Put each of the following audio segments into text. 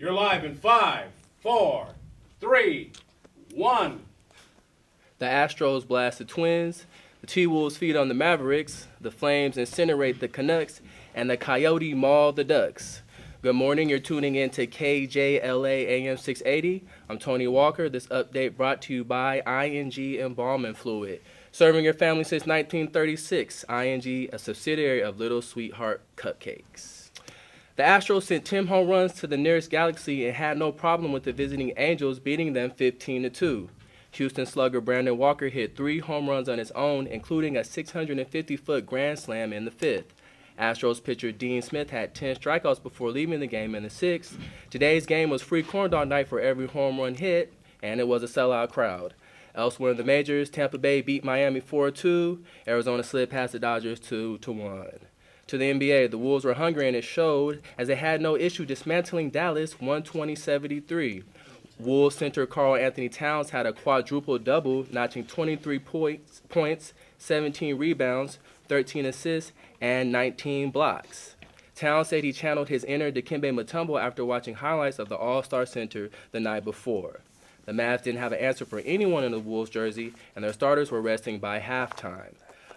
You're live in 5, 4, 3, 1. The Astros blast the Twins, the T-Wolves feed on the Mavericks, the Flames incinerate the Canucks, and the Coyote maul the Ducks. Good morning, you're tuning in to KJLA AM 680. I'm Tony Walker. This update brought to you by ING Embalming Fluid. Serving your family since 1936, ING, a subsidiary of Little Sweetheart Cupcakes. The Astros sent 10 home runs to the nearest galaxy and had no problem with the visiting Angels beating them 15-2. Houston slugger Brandon Walker hit 3 home runs on his own, including a 650-foot grand slam in the 5th. Astros pitcher Dean Smith had 10 strikeouts before leaving the game in the 6th. Today's game was free corn dog night for every home run hit, and it was a sellout crowd. Elsewhere in the majors, Tampa Bay beat Miami 4-2. Arizona slid past the Dodgers 2-1. To the NBA, the Wolves were hungry and it showed as they had no issue dismantling Dallas 120-73. Wolves center Karl Anthony Towns had a quadruple-double, notching 23 points, 17 rebounds, 13 assists, and 19 blocks. Towns said he channeled his inner Dikembe Mutombo after watching highlights of the All-Star Center the night before. The Mavs didn't have an answer for anyone in the Wolves jersey, and their starters were resting by halftime.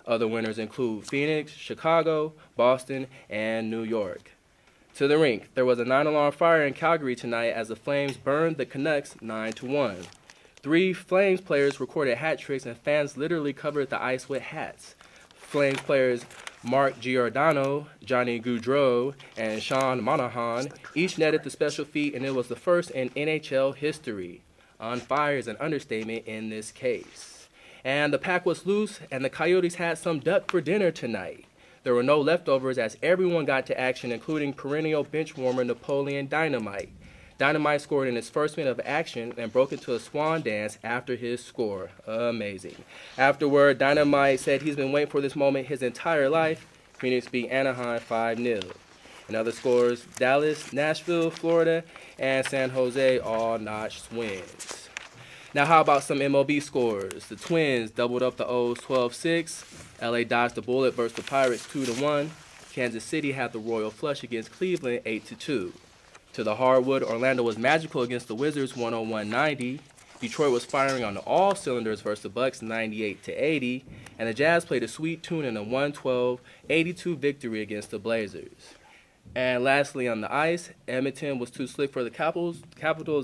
Other winners include Phoenix, Chicago, Boston, and New York. To the rink, there was a 9-alarm fire in Calgary tonight as the Flames burned the Canucks 9-1. 3 Flames players recorded hat tricks and fans literally covered the ice with hats. Flames players Mark Giordano, Johnny Gaudreau, and Sean Monahan each netted the special feat, and it was the first in NHL history. On fire is an understatement in this case. And the pack was loose, and the Coyotes had some duck for dinner tonight. There were no leftovers as everyone got to action, including perennial bench warmer Napoleon Dynamite. Dynamite scored in his first minute of action and broke into a swan dance after his score. Amazing. Afterward, Dynamite said he's been waiting for this moment his entire life. Phoenix beat Anaheim 5-0. In other scores, Dallas, Nashville, Florida, and San Jose all notched wins. Now how about some MLB scores? The Twins doubled up the O's 12-6. LA dodged the bullet versus the Pirates 2-1. Kansas City had the royal flush against Cleveland 8-2. To the hardwood, Orlando was magical against the Wizards 101-90. Detroit was firing on all cylinders versus the Bucks 98-80. And the Jazz played a sweet tune in a 112-82 victory against the Blazers. And lastly, on the ice, Edmonton was too slick for the Capitals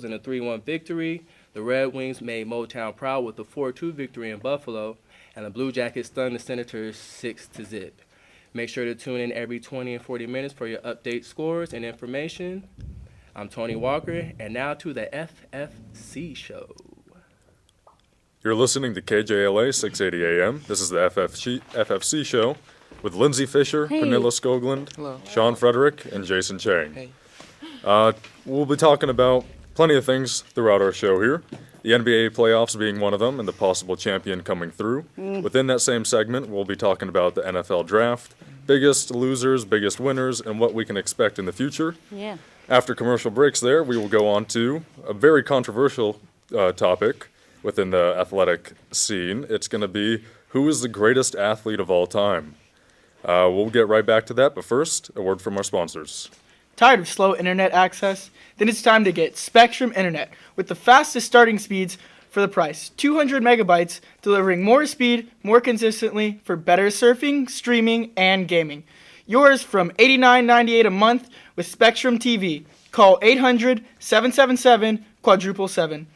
in a 3-1 victory. The Red Wings made Motown proud with a 4-2 victory in Buffalo, and the Blue Jackets stunned the Senators 6-0. Make sure to tune in every 20 and 40 minutes for your update scores and information. I'm Tony Walker, and now to the FFC show. You're listening to KJLA 680 AM. This is the FFC show with Lindsay Fisher, Pernilla Skoglund, Hello. Sean Frederick, and Jason Chang. Hey. We'll be talking about plenty of things throughout our show here. The NBA playoffs being one of them and the possible champion coming through. Within that same segment, we'll be talking about the NFL draft, biggest losers, biggest winners, and what we can expect in the future. Yeah. After commercial breaks there, we will go on to a very controversial topic within the athletic scene. It's going to be, who is the greatest athlete of all time? We'll get right back to that, but first, a word from our sponsors. Tired of slow internet access? Then it's time to get Spectrum Internet with the fastest starting speeds for the price. 200 megabytes, delivering more speed, more consistently for better surfing, streaming, and gaming. Yours from $89.98 a month with Spectrum TV. Call 800-777-777.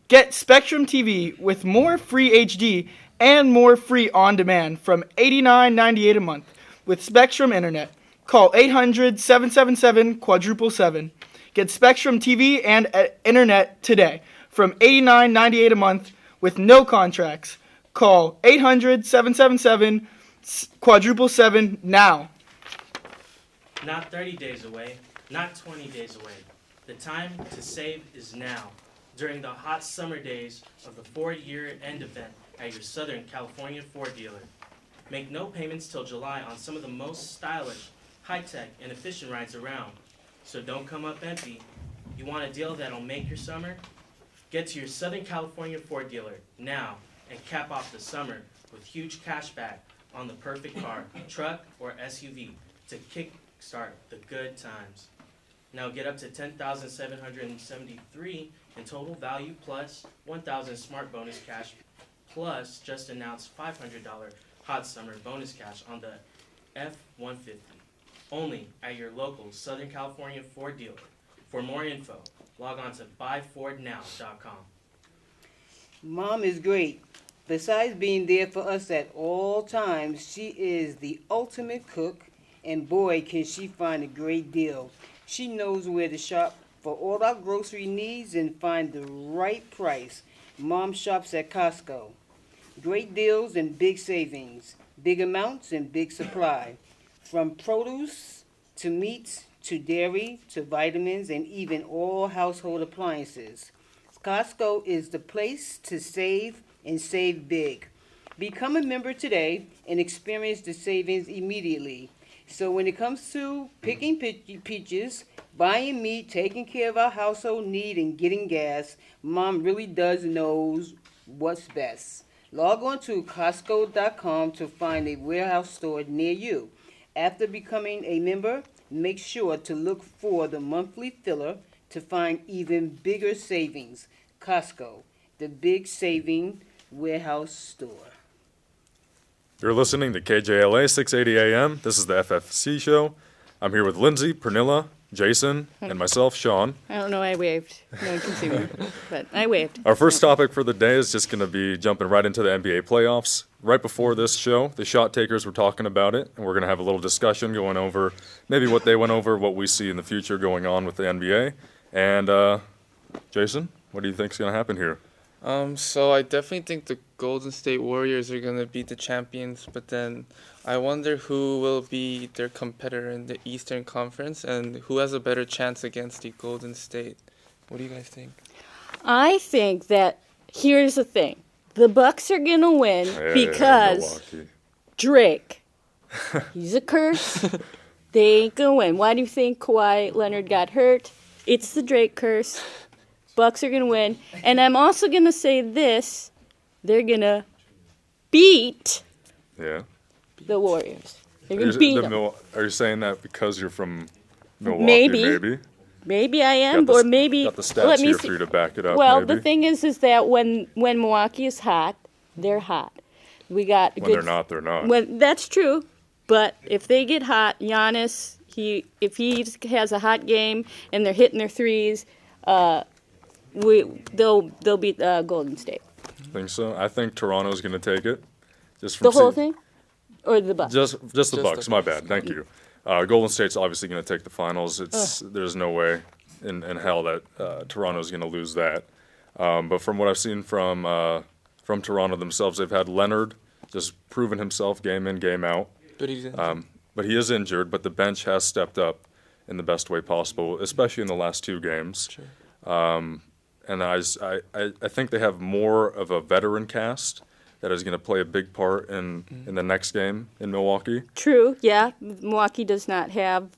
Get Spectrum TV with more free HD and more free on-demand from $89.98 a month with Spectrum Internet. Call 800-777-777. Get Spectrum TV and Internet today from $89.98 a month with no contracts. Call 800-777-777 now. Not 30 days away, not 20 days away. The time to save is now. During the hot summer days of the Ford year-end event at your Southern California Ford dealer. Make no payments till July on some of the most stylish, high-tech, and efficient rides around. So don't come up empty. You want a deal that'll make your summer? Get to your Southern California Ford dealer now and cap off the summer with huge cash back on the perfect car, truck, or SUV to kickstart the good times. Now get up to $10,773 in total value plus 1,000 smart bonus cash plus just announced $500 hot summer bonus cash on the F-150. Only at your local Southern California Ford dealer. For more info, log on to buyfordnow.com. Mom is great. Besides being there for us at all times, she is the ultimate cook, and boy, can she find a great deal. She knows where to shop for all our grocery needs and find the right price. Mom shops at Costco. Great deals and big savings, big amounts and big supply. From produce to meats to dairy to vitamins and even all household appliances. Costco is the place to save and save big. Become a member today and experience the savings immediately. So when it comes to picking peaches, buying meat, taking care of our household need, and getting gas, Mom really does knows what's best. Log on to Costco.com to find a warehouse store near you. After becoming a member, make sure to look for the monthly filler to find even bigger savings. Costco, the big saving warehouse store. You're listening to KJLA 680 AM. This is the FFC show. I'm here with Lindsay, Pernilla, Jason, and myself, Sean. I don't know, I waved. No one can see me, but I waved. Our first topic for the day is just going to be jumping right into the NBA playoffs. Right before this show, the shot takers were talking about it, and we're going to have a little discussion going over maybe what they went over, what we see in the future going on with the NBA. And, Jason, what do you think is going to happen here? So I definitely think the Golden State Warriors are going to be the champions, but then I wonder who will be their competitor in the Eastern Conference and who has a better chance against the Golden State. What do you guys think? I think that here's the thing. The Bucks are going to win because Milwaukee. Drake. He's a curse. They ain't going to win. Why do you think Kawhi Leonard got hurt? It's the Drake curse. Bucks are going to win. And I'm also going to say this. They're going to beat Yeah. the Warriors. They're going to beat them. Are you saying that because you're from Milwaukee, Maybe. maybe? Maybe I am, Got the- or maybe... Got the stats let me here see. for you to back it up, Well, maybe. the thing is that when Milwaukee is hot, they're hot. We got When good. they're not, they're not. When that's true, but if they get hot, Giannis, if he has a hot game and they're hitting their threes, they'll beat Golden State. Think so? I think Toronto's going to take it. Just from The whole seeing- thing, or the Bucks. Just the Just Bucks. the My Bucks. bad. Thank you. Golden State's obviously going to take the finals. There's no way in hell that Toronto's going to lose that. But from what I've seen from Toronto themselves, they've had Leonard just proving himself game in, game out. But he's in. But he is injured. But the bench has stepped up in the best way possible, especially in the last two games. Sure. And I think they have more of a veteran cast that is going to play a big part in the next game in Milwaukee. True, yeah. Milwaukee does not have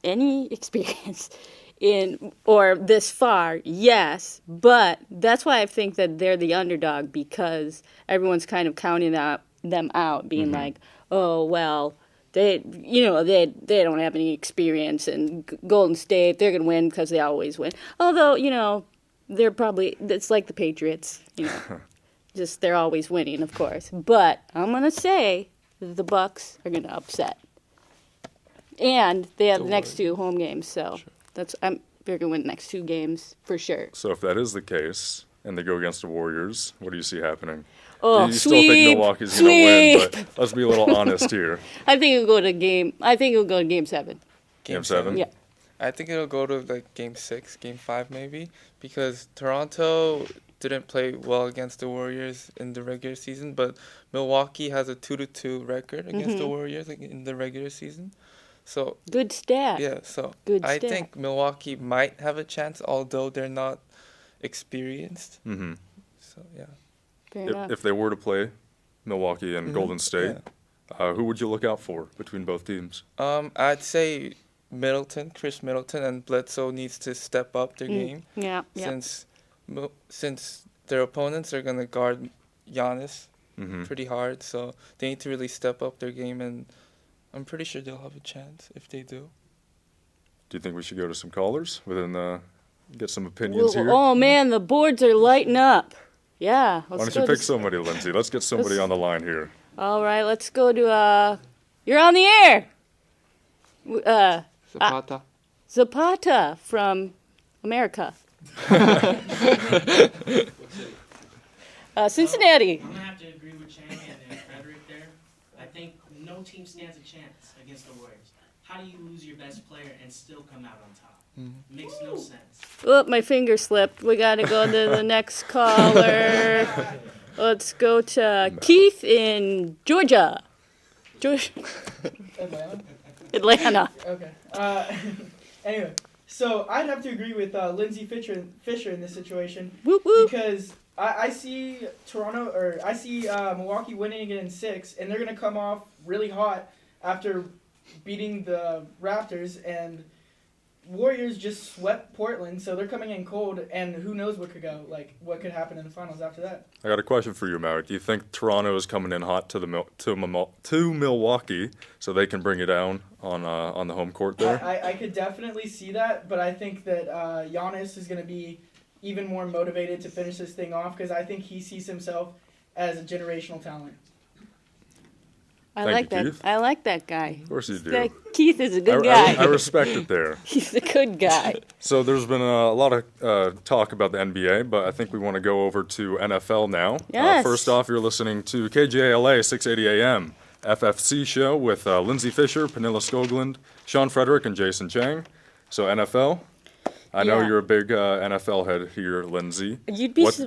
any experience or this far, yes, but that's why I think that they're the underdog, because everyone's kind of counting them out, being like, oh, well, they don't have any experience, and Golden State, they're going to win because they always win. Although, it's like the Patriots, just they're always winning, of course. But I'm going to say that the Bucks are going to upset. And they have the next two home games, so they're going to win the next two games for sure. So if that is the case, and they go against the Warriors, what do you see happening? Oh, you still think Milwaukee's going to win, but let's be a little honest here. I think it'll go to game 7. Game 7? Yeah. I think it'll go to like Game 6, Game 5 maybe, because Toronto didn't play well against the Warriors in the regular season, but Milwaukee has a 2-2 record against the Warriors in the regular season. So Good stat. yeah, so Good I stat. think Milwaukee might have a chance, although they're not experienced. Mm-hmm. So yeah. Fair enough. If they were to play Milwaukee and Golden State, Yeah. who would you look out for between both teams? I'd say Chris Middleton, and Bledsoe needs to step up their game Yeah. since their opponents are gonna guard Giannis Mm-hmm. pretty hard, so they need to really step up their game, and I'm pretty sure they'll have a chance if they do. Do you think we should go to some callers get some opinions here? Oh man, the boards are lighting up. Yeah. Why don't you pick somebody, Lindsay? Let's get somebody on the line here. All right, let's go to you're on the air. Zapata. Zapata from America. Cincinnati. I'm gonna have to agree with Chang and Frederick there. I think no team stands a chance against the Warriors. How do you lose your best player and still come out on top? Makes no sense. Oh, my finger slipped. We gotta go to the next caller. Let's go to Keith in Georgia. Atlanta. Okay. Anyway, so I'd have to agree with Lindsay Fisher in this situation Whoop whoop. because I see Milwaukee winning again in 6, and they're gonna come off really hot after beating the Raptors, and Warriors just swept Portland, so they're coming in cold, and who knows what could happen in the finals after that. I got a question for you, Maverick. Do you think Toronto is coming in hot to Milwaukee so they can bring it down on the home court there? I could definitely see that, but I think that Giannis is going to be even more motivated to finish this thing off because I think he sees himself as a generational talent. I Thank like you, that. Keith. I like that guy. Of course you do. Keith is a good guy. I respect it there. He's a good guy. So there's been a lot of talk about the NBA, but I think we want to go over to NFL now. Yes. First off, you're listening to KJLA 680 AM FFC show with Lindsay Fisher, Pernilla Skoglund, Sean Frederick, and Jason Chang. So NFL, I know Yeah. you're a big NFL head here, Lindsay. You'd be, What-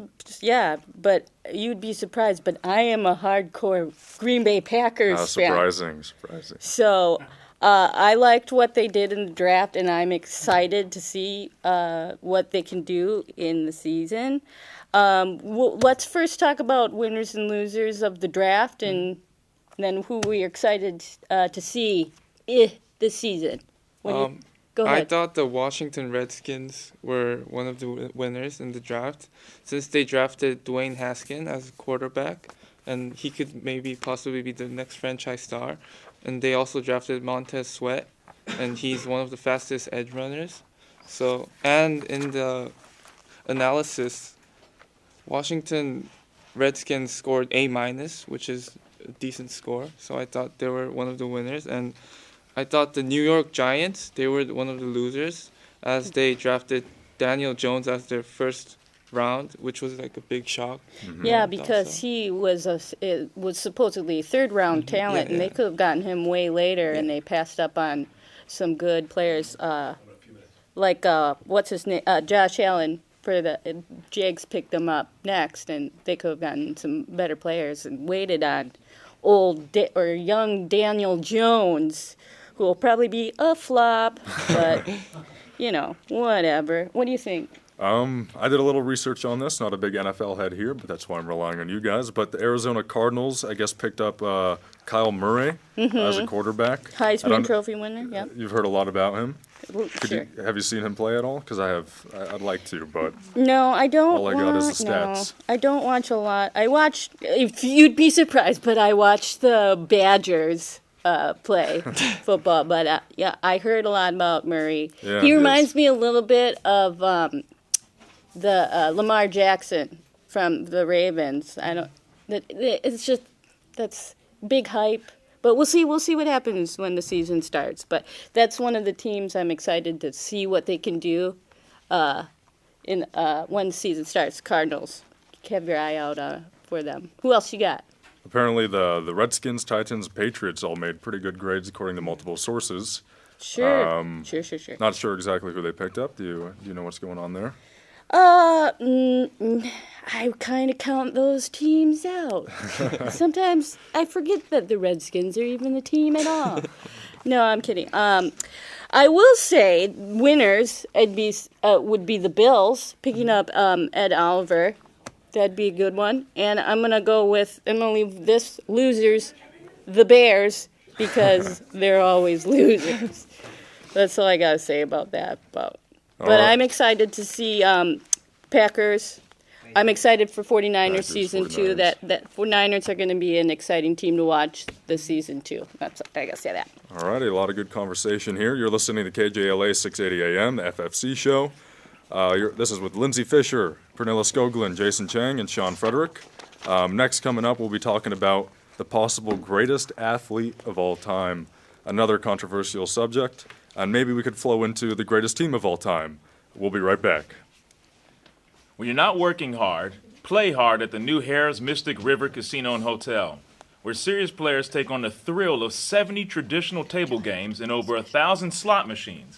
but you'd be surprised. But I am a hardcore Green Bay Packers fan. Surprising. So I liked what they did in the draft, and I'm excited to see what they can do in the season. Let's first talk about winners and losers of the draft, and then who we're excited to see this season. Go I ahead. thought the Washington Redskins were one of the winners in the draft since they drafted Dwayne Haskins as a quarterback, and he could maybe possibly be the next franchise star. And they also drafted Montez Sweat, and he's one of the fastest edge runners. So, and in the analysis, Washington Redskins scored A-, which is a decent score. So I thought they were one of the winners, and I thought the New York Giants, they were one of the losers as they drafted Daniel Jones as their first round, which was like a big shock. Yeah, because he was supposedly a third-round talent, and they could have gotten him way later, and they passed up on some good players, like what's his name, Josh Allen. For the Jags picked them up next, and they could have gotten some better players and waited on young Daniel Jones, who will probably be a flop, but whatever. What do you think? I did a little research on this. Not a big NFL head here, but that's why I'm relying on you guys. But the Arizona Cardinals, I guess, picked up Kyle Murray as a quarterback. Heisman Trophy winner, yep. You've heard a lot about him. Sure. Have you seen him play at all? Because I'd like to, but No, I don't. all I got is the stats. No, I don't watch a lot. I watched. If you'd be surprised, but I watched the Badgers play football. But yeah, I heard a lot about Murray. Yeah, He yes. reminds me a little bit of the Lamar Jackson from the Ravens. It's just that's big hype. But we'll see what happens when the season starts. But that's one of the teams I'm excited to see what they can do when the season starts. Cardinals. Have your eye out for them. Who else you got? Apparently the Redskins, Titans, Patriots all made pretty good grades according to multiple sources. Sure. Sure. Not sure exactly who they picked up. Do you know what's going on there? I kind of count those teams out. Sometimes I forget that the Redskins are even a team at all. No, I'm kidding. I will say winners would be the Bills picking up Ed Oliver. That'd be a good one. And I'm gonna leave this losers, the Bears, because they're always losers. That's all I gotta say about that. But I'm excited to see Packers. I'm excited for 49ers Packers, season 2. 49ers. That 49ers are going to be an exciting team to watch this season 2. I gotta say that. All righty, a lot of good conversation here. You're listening to KJLA 680 AM, the FFC show. This is with Lindsay Fisher, Pernilla Skoglund, Jason Chang, and Sean Frederick. Next coming up, we'll be talking about the possible greatest athlete of all time, another controversial subject, and maybe we could flow into the greatest team of all time. We'll be right back. When you're not working hard, play hard at the new Harrah's Mystic River Casino and Hotel, where serious players take on the thrill of 70 traditional table games and over 1,000 slot machines.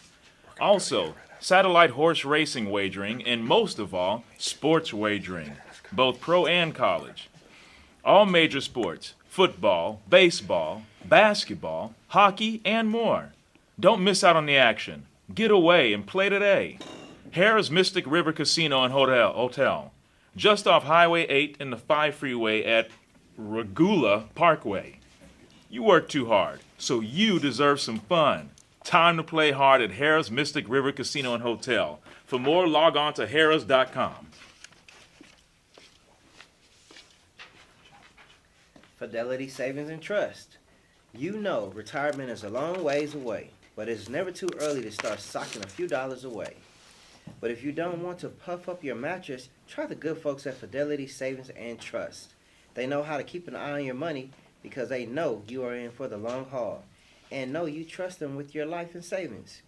Also, satellite horse racing wagering, and most of all, sports wagering, both pro and college. All major sports, football, baseball, basketball, hockey, and more. Don't miss out on the action. Get away and play today. Harrah's Mystic River Casino and Hotel, just off Highway 8 and the 5 freeway at Regula Parkway. You work too hard, so you deserve some fun. Time to play hard at Harrah's Mystic River Casino and Hotel. For more, log on to harrahs.com. Fidelity Savings and Trust. You know retirement is a long ways away, but it's never too early to start socking a few dollars away. But if you don't want to puff up your mattress, try the good folks at Fidelity Savings and Trust. They know how to keep an eye on your money because they know you are in for the long haul. And know you trust them with your life savings.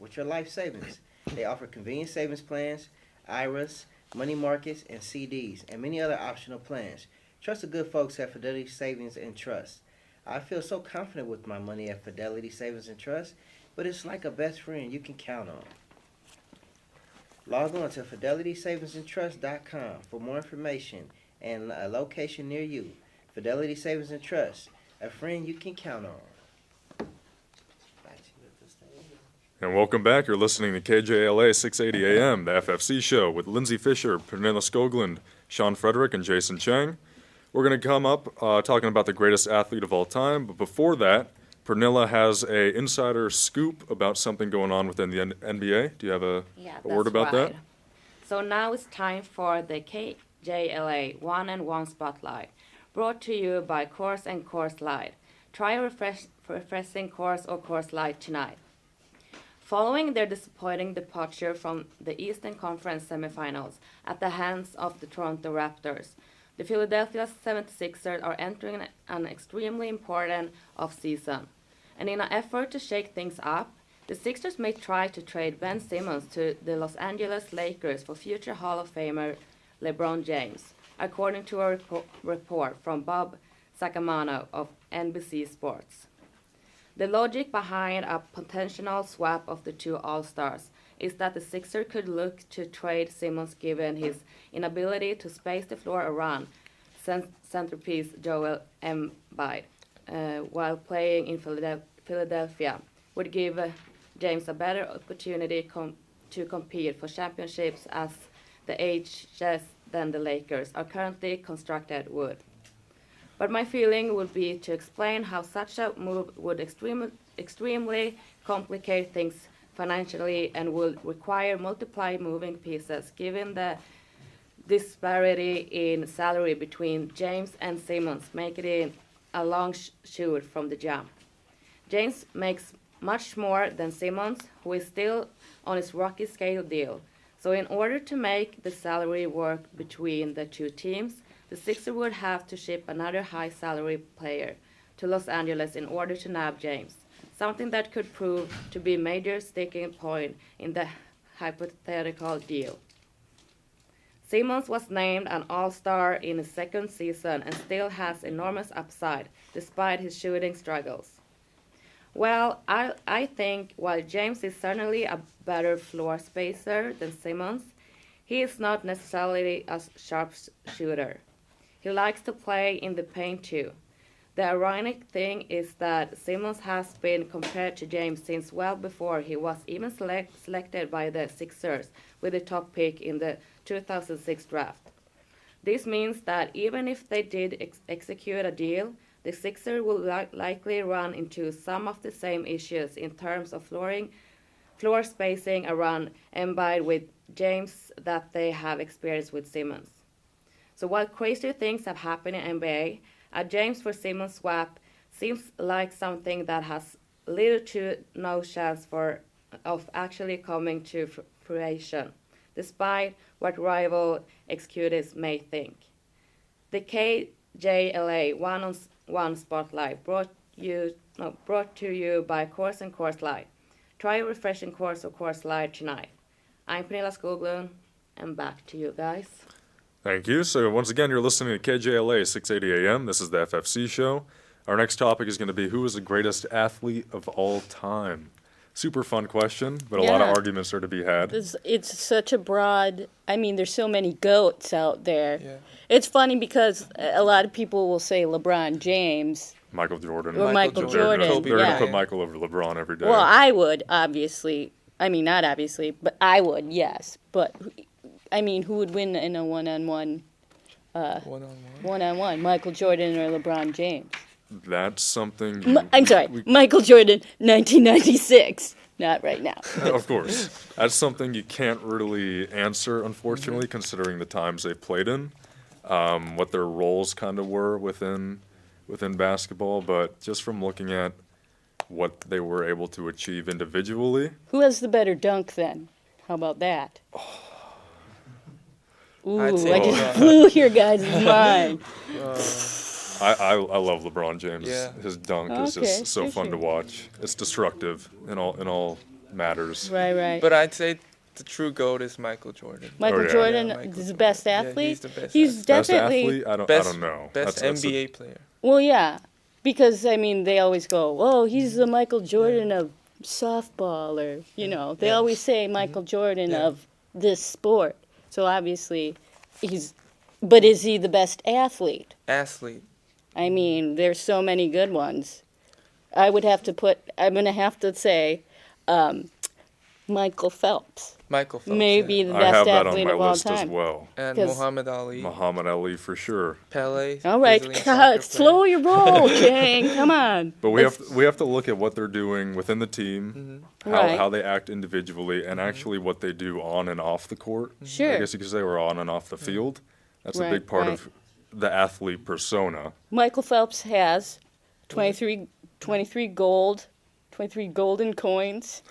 They offer convenient savings plans, IRAs, money markets, and CDs, and many other optional plans. Trust the good folks at Fidelity Savings and Trust. I feel so confident with my money at Fidelity Savings and Trust, but it's like a best friend you can count on. Log on to FidelitySavingsandTrust.com for more information and a location near you. Fidelity Savings and Trust, a friend you can count on. And welcome back. You're listening to KJLA 680 AM, the FFC show with Lindsay Fisher, Pernilla Skoglund, Sean Frederick, and Jason Chang. We're going to come up talking about the greatest athlete of all time, but before that, Pernilla has a insider scoop about something going on within the NBA. Do you have a word about that? So now it's time for the KJLA 1-and-1 Spotlight, brought to you by Coors and Coors Light. Try a refreshing Coors or Coors Light tonight. Following their disappointing departure from the Eastern Conference semifinals at the hands of the Toronto Raptors, the Philadelphia 76ers are entering an extremely important off-season. And in an effort to shake things up, the Sixers may try to trade Ben Simmons to the Los Angeles Lakers for future Hall of Famer LeBron James, according to a report from Bob Sacamano of NBC Sports. The logic behind a potential swap of the two All-Stars is that the Sixers could look to trade Simmons given his inability to space the floor around centerpiece Joel Embiid while playing in Philadelphia would give James a better opportunity to compete for championships as the HS than the Lakers are currently constructed would. But my feeling would be to explain how such a move would extremely complicate things financially and would require multiple moving pieces given the disparity in salary between James and Simmons, making it a long shoot from the jump. James makes much more than Simmons, who is still on his rookie scale deal. So in order to make the salary work between the two teams, the Sixers would have to ship another high salary player to Los Angeles in order to nab James, something that could prove to be a major sticking point in the hypothetical deal. Simmons was named an All-Star in his second season and still has enormous upside, despite his shooting struggles. Well, I think while James is certainly a better floor spacer than Simmons, he is not necessarily a sharp shooter. He likes to play in the paint too. The ironic thing is that Simmons has been compared to James since well before he was even selected by the Sixers with the top pick in the 2006 draft. This means that even if they did execute a deal, the Sixers will likely run into some of the same issues in terms of floor spacing around Embiid with James that they have experienced with Simmons. So while crazier things have happened in NBA, a James for Simmons swap seems like something that has little to no chance of actually coming to fruition, despite what rival executives may think. The KJLA one-on-one spotlight brought to you by Course and Course Light. Try a refreshing course or course light tonight. I'm Pernilla Skoglund, and back to you guys. Thank you. So once again, you're listening to KJLA 680 AM. This is the FFC show. Our next topic is going to be who is the greatest athlete of all time. Super fun question, but a lot of Yeah. arguments are to be had. It's such a broad. I mean, there's so many goats out there. Yeah. It's funny because a lot of people will say LeBron James. Michael Jordan. Or Michael Jordan, They're going yeah. to put Michael over LeBron every day. Well, I would obviously. I mean, not obviously, but I would. Yes, but I mean, who would win in a one-on-one? One-on-one. One-on-one, Michael Jordan or LeBron James? That's something. I'm sorry, Michael Jordan, 1996. Not right now. Of course. That's something you can't really answer, unfortunately, considering the times they played in, what their roles kind of were within basketball. But just from looking at what they were able to achieve individually, Who has the better dunk then? How about that? Ooh, I'd say I just LeBron. blew your guys' mind. I love LeBron James. Yeah. His dunk is Okay, just so sure, fun to sure. watch. It's destructive in all matters. Right. But I'd say the true GOAT is Michael Jordan. Michael Oh, yeah. Jordan Yeah, Michael is the Jordan. best Yeah, athlete. he's the best He's athlete. Best definitely. athlete? I Best, don't know. Best That's NBA player. Well, yeah, because I mean, they always go, "Oh, he's the Michael Jordan of softball," or they Yeah. always say Michael Jordan Yeah. of this sport. So obviously, but is he the best athlete? Athlete. I mean, there's so many good ones. I'm gonna have to say, Michael Phelps. Michael Phelps. Maybe yeah. the I best have that on athlete my of all list as time. well. And 'Cause- Muhammad Ali. Muhammad Ali for sure. Pele. All right, Brazilian soccer player. slow your roll, Chang. Come on. But we have to look at what they're doing within the team, Right. how they act individually, and actually what they do on and off the court. Sure. I guess you could say we're on and off the field. That's a Right, big part right. of the athlete persona. Michael Phelps has 23 golden coins,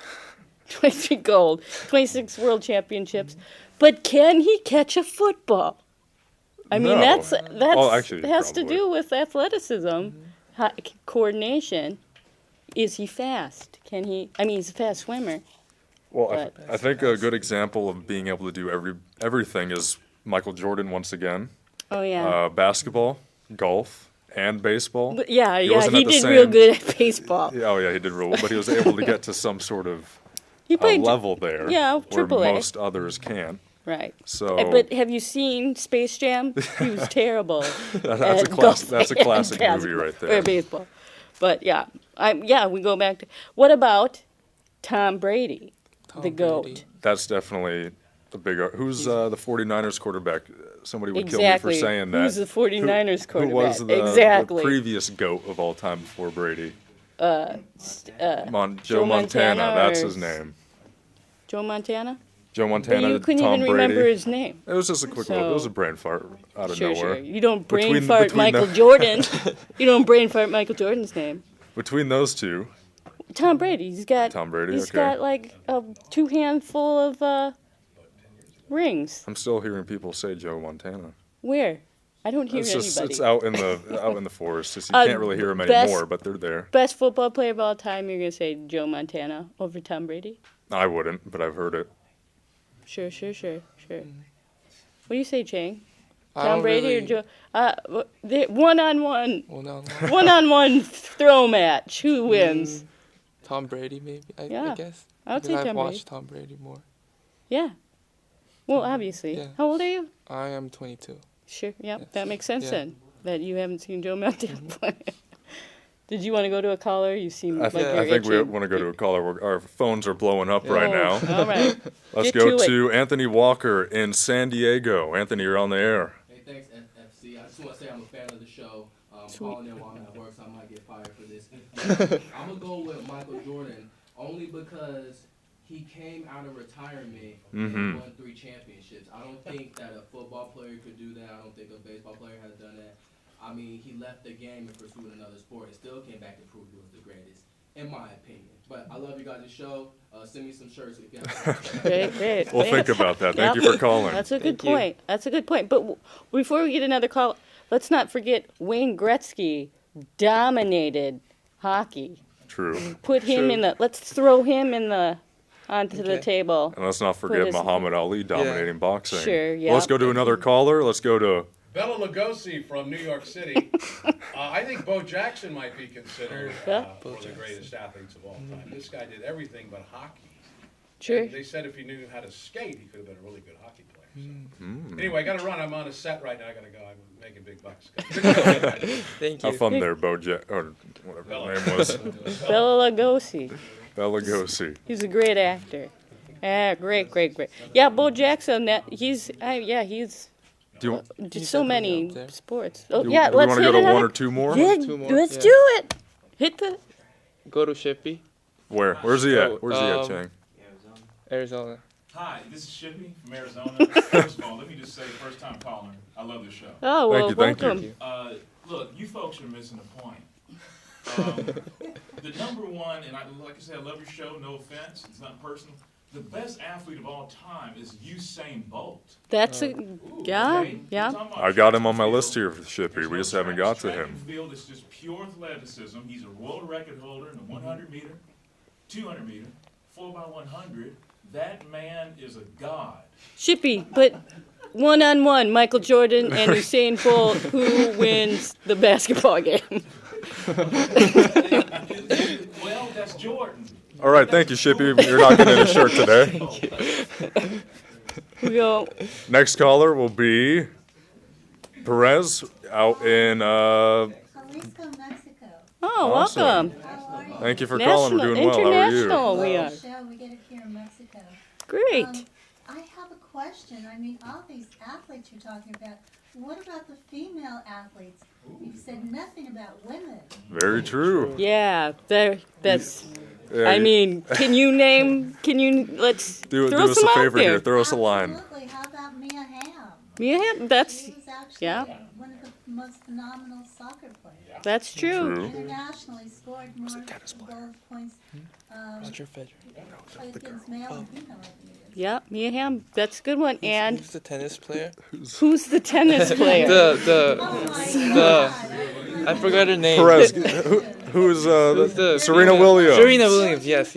23 gold, 26 world championships. But can he catch a football? I mean, No. that's Well, actually, has to probably. do with athleticism, coordination. Is he fast? Can he? I mean, he's a fast swimmer. Well, But- I think a good example of being able to do everything is Michael Jordan once again. Oh yeah. Basketball, golf, and baseball. But yeah, he wasn't he at the did real same- good at baseball. Oh yeah, he did real well, but he was able to get to some sort of He played level there, yeah, where Triple A. most others can't. Right. So But have you seen Space Jam? He was terrible. that's at a golf that's a and classic movie basketball, right there. Or baseball. But yeah, we go back to what about Tom Brady, Tom the Brady. GOAT? That's definitely a big. Who's the 49ers quarterback? Somebody would kill me Exactly. for saying that. Who's the 49ers Who quarterback? was the Exactly. previous GOAT of all time before Brady? Joe Joe Montana. Montana That's or his name. Joe Montana? Joe But Montana. you couldn't Tom even Brady. remember his name. It was just a quick look. It was a brain fart out of Sure. nowhere. You don't brain Between- fart between Michael the- Jordan. You don't brain fart Michael Jordan's name. Between those two, Tom Brady. He's got. Tom Brady, He's okay. got like a 2 handful of rings. I'm still hearing people say Joe Montana. Where? I don't hear It's just anybody. it's out in the forest. Just, you Uh, can't really hear them best- anymore, but they're there. Best football player of all time, you're going to say Joe Montana over Tom Brady? I wouldn't, but I've heard it. Sure. What do you say, Chang? I Tom don't Brady really, or Joe? One-on-one One-on-one. one-on-one throw match. Who wins? Tom Brady, maybe. I Yeah. guess. I'll Because take I've Tom Brady. watched Tom Brady more. Yeah. Well, obviously. Yeah. How old are you? I am 22. Sure. Yep. Yes. That makes sense Yeah. then. That you haven't seen Joe Montana play. Did you want to go to a caller? You seem I like think, you're I think we itching. want to go to a caller. Our phones are blowing up right Oh, now. All right. Let's Get go to it. to Anthony Walker in San Diego. Anthony, you're on the air. Hey, thanks, FFC. I just want to say I'm a fan of the show. Sweet. Calling in while I'm at work, so I might get fired for this. I'm going to go with Michael Jordan only because he came out of retirement Mhm. and won 3 championships. I don't think that a football player could do that. I don't think a baseball player has done that. I mean, he left the game and pursued another sport and still came back and proved he was the greatest. in my opinion. But I love you guys' show. Send me some shirts if you have. Great. We'll think about that. Thank you for calling. That's a good Thank you. point. That's a good point. But before we get another call, let's not forget Wayne Gretzky dominated hockey. True. Put him in the. Let's throw him onto the Okay. table. And let's not Put forget his- Muhammad Ali dominating boxing. Sure, Well, let's yeah. go to another caller. Let's go to Bela Lugosi from New York City. I think Bo Jackson might be considered Yeah. one of the greatest athletes of all time. This guy did everything but hockey. Sure. And they said if he knew how to skate, he could have been a really good hockey player. So. Anyway, I got to run. I'm on a set right now. I got to go. I'm making big bucks. Thank you. have fun there, Bojack, or whatever his name was. Bela Lugosi. Bela Lugosi. He's a great actor. Yeah, great. Yeah, Bo Jackson. He's Do you, did so many up there. sports. Oh do, yeah, do we let's want to hit go it to on. one or two more? Yeah, Two more, let's yeah. do it. Hit the. Go to Shippy, Where? Where's he at? Oh, Where's he at, Chang? Arizona. Hi, this is Shippy from Arizona. First of all, let me just say, first time caller, I love the show. Oh well, Thank you. welcome. Look, you folks are missing a point. The number one, and like I said, I love your show, no offense, it's not personal. The best athlete of all time is Usain Bolt. That's a yeah, Okay? yeah. We're talking about I got him on my track and list field. here, Shippy. There's We no just haven't track- got to track him. and field is just pure athleticism. He's a world record holder in the 100 meter, 200 meter, 4x100. That man is a god. Shippy, but 1-on-1, Michael Jordan and Usain Bolt, who wins the basketball game? Well, that's Jordan. All right, thank you, Shippy. You're not getting a shirt today. We go. Next caller will be Perez out in. Jalisco, Mexico. Oh, Awesome. welcome. How are you? Thank you for calling. We're National, doing well. How are you? international, we are. Show, we get it here in Mexico. Great. I have a question. I mean, all these athletes you're talking about, what about the female athletes? You've said nothing about women. Very true. Yeah, that's. Yeah, I mean, can you let's do throw us a some out favor there. here. Throw us a line. Absolutely. How about Mia Hamm? Yeah, that's She was actually yeah. one of the most phenomenal soccer players. that's true. True. Internationally scored more goal points Roger Federer. against male and female, I believe. Yeah, Mia Hamm, that's a good one. And Who's the tennis player? who's the tennis player? Oh I forgot her name. Perez. Who's the Serena Williams? Serena Williams. Yes.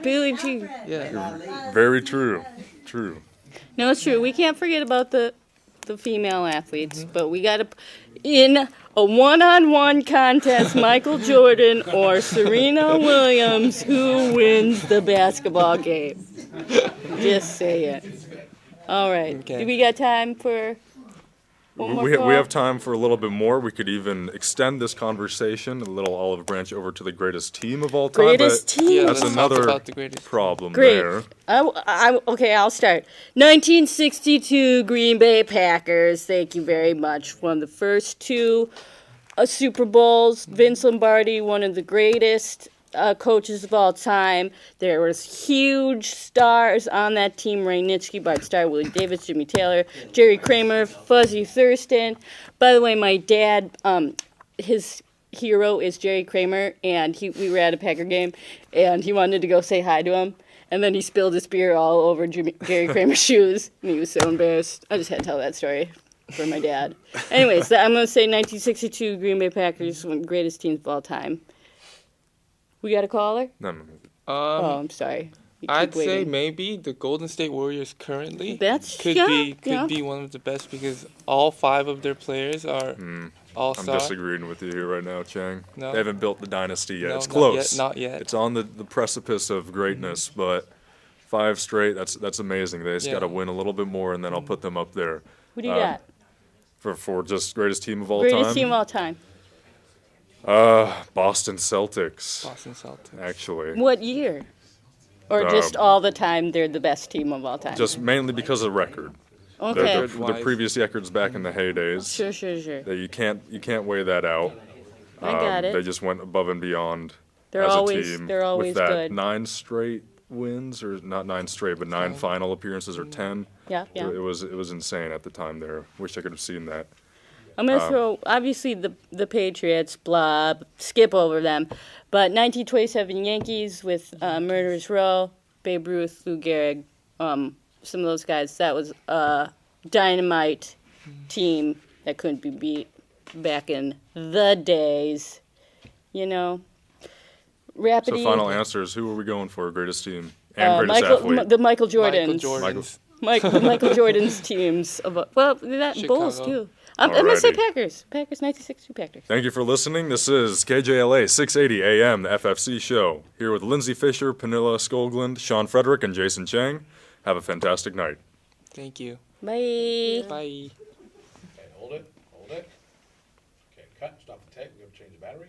Billie Jean. Yeah. Very true. True. No, it's true. We can't forget about the female athletes, but we got to in a one-on-one contest, Michael Jordan or Serena Williams, who wins the basketball game. Just say it. All right. Okay. Do we got time for one more We call? have time for a little bit more. We could even extend this conversation, a little olive branch, over to the greatest team of all time. Greatest but team. Yeah, That's let's talk another about the greatest. problem Great. there. Okay, I'll start. 1962 Green Bay Packers. Thank you very much. One of the first two Super Bowls. Vince Lombardi, one of the greatest coaches of all time. There was huge stars on that team. Ray Nitschke, Bart Starr, Willie Davis, Jimmy Taylor, Jerry Kramer, Fuzzy Thurston. By the way, my dad, his hero is Jerry Kramer, and we were at a Packer game, and he wanted to go say hi to him. And then he spilled his beer all over Jerry Kramer's shoes, and he was so embarrassed. I just had to tell that story for my dad. Anyways, I'm going to say 1962 Green Bay Packers, one of the greatest teams of all time. We got a caller? No. Oh, I'm sorry. You keep I'd say waiting. maybe the Golden State Warriors currently Could be one of the best because all 5 of their players are all I'm star. disagreeing with you here right now, Chang. No. They haven't built the dynasty yet. No, It's not close. yet, not yet. It's on the precipice of greatness, but 5 straight, that's amazing. They just Yeah. got to win a little bit more, and then I'll put them up there. Who do you got? For just greatest team of all Greatest time? team of all time. Boston Celtics, Boston Celtics. actually. What year? Or just all the time they're the best team of all time? Just mainly because of record. Okay. The previous records back in the heydays. Sure. That you can't weigh that out. I got it. They just went above and beyond They're as always- a team. they're always with that good. 9 straight wins, or not 9 straight, but 9 final appearances, or 10. Yeah. It was insane at the time there. Wish I could have seen that. I'm gonna throw obviously the Patriots, blah, skip over them, but 1927 Yankees with Murderers Row, Babe Ruth, Lou Gehrig, some of those guys. That was a dynamite team that couldn't be beat back in the days, you know. Rapidy. So final answers, who are we going for, greatest team and greatest athlete? The Michael Jordans. Michael The Michael Jordan's teams. Bulls, too. I'm going to say Alrighty. Packers. Packers, 1962 Packers. Thank you for listening. This is KJLA 680 AM, the FFC show. Here with Lindsay Fisher, Panilla Skolgland, Sean Frederick, and Jason Chang. Have a fantastic night. Thank you. Bye. Bye. Okay, hold it. Okay, cut, stop the tape, we have to change the battery.